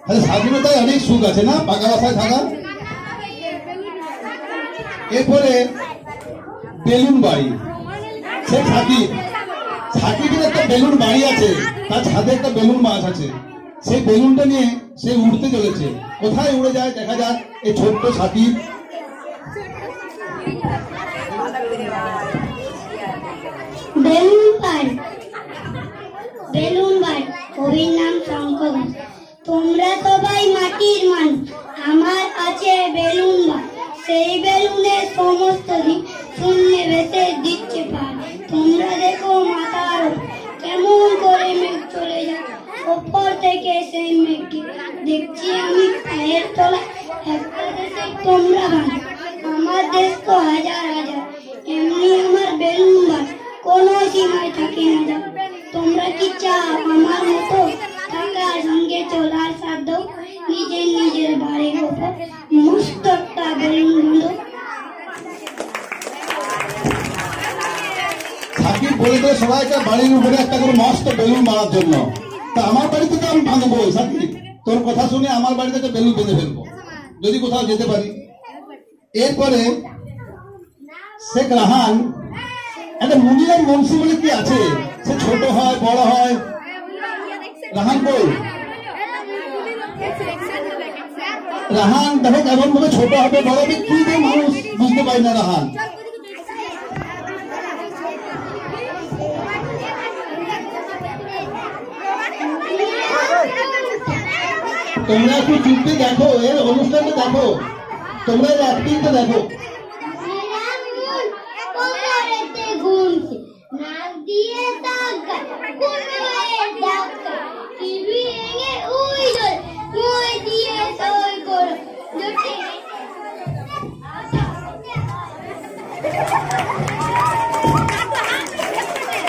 তাহলে স্বাধীনতায় অনেক সুখ আছে না, পাকা বাসায় থাকা। এরপরে বেলুন বাড়ি, সে সাকিবের একটা বেলুন বাড়ি আছে, তার ছাদে একটা বেলুন মাছ আছে, সেই বেলুনটা নিয়ে সে উড়তে চলেছে। কোথায় উড়ে যায় দেখা যাক এই ছোট্ট সাকিব। বেলুন বাড়ি, বেলুন বাড়ি, কবির নাম শঙ্কর। তোমরা সবাই মাটির মানুষ, আমার আছে বেলুন বাড়ি, সেই বেলুনের সমস্ত দিন শূন্যে ভেসে দিচ্ছে পার। তোমরা দেখো মাথার কেমন করে মেঘ চলে যায়, ওপর থেকে সেই মেঘকে দেখছি আমি পায়ের তলা। একটা দেশে তোমরা বানো, আমার দেশ তো হাজার হাজার, এমনি আমার বেলুন বাড়ি কোনো সীমায় থাকে না যা। তোমরা কি চাও আমার মতো থাকার সঙ্গে চলার সাধ্য, নিজের নিজের বাড়ির ওপর মস্ত একটা বেলুন বাঁধো। সাকিব বলেছে সবাইকে বাড়ির উপরে একটা করে মস্ত বেলুন মারার জন্য। তা আমার বাড়িতে তো আমি বাঁধবো সাকিব, তোর কথা শুনে আমার বাড়িতে একটা বেলুন বেঁধে ফেলবো যদি কোথাও যেতে পারি। এরপরে শেখ রাহান, একটা মুনিরাম মুন্সি বলে কি আছে, সে ছোট হয় বড় হয়। রাহান কই? রাহান দেখো কেমন ভাবে ছোট হবে বড় হবে, কি যে মানুষ বুঝতে পারি না রাহান। তোমরা একটু চুপটি দেখো, এর অনুষ্ঠানটা দেখো, তোমরা এর অ্যাক্টিংটা দেখো। নাক দিয়ে তাকায়, কোনোয়ে ডাকায়, টিভি এনে উই ধরে, মই দিয়ে সই করো, জোটে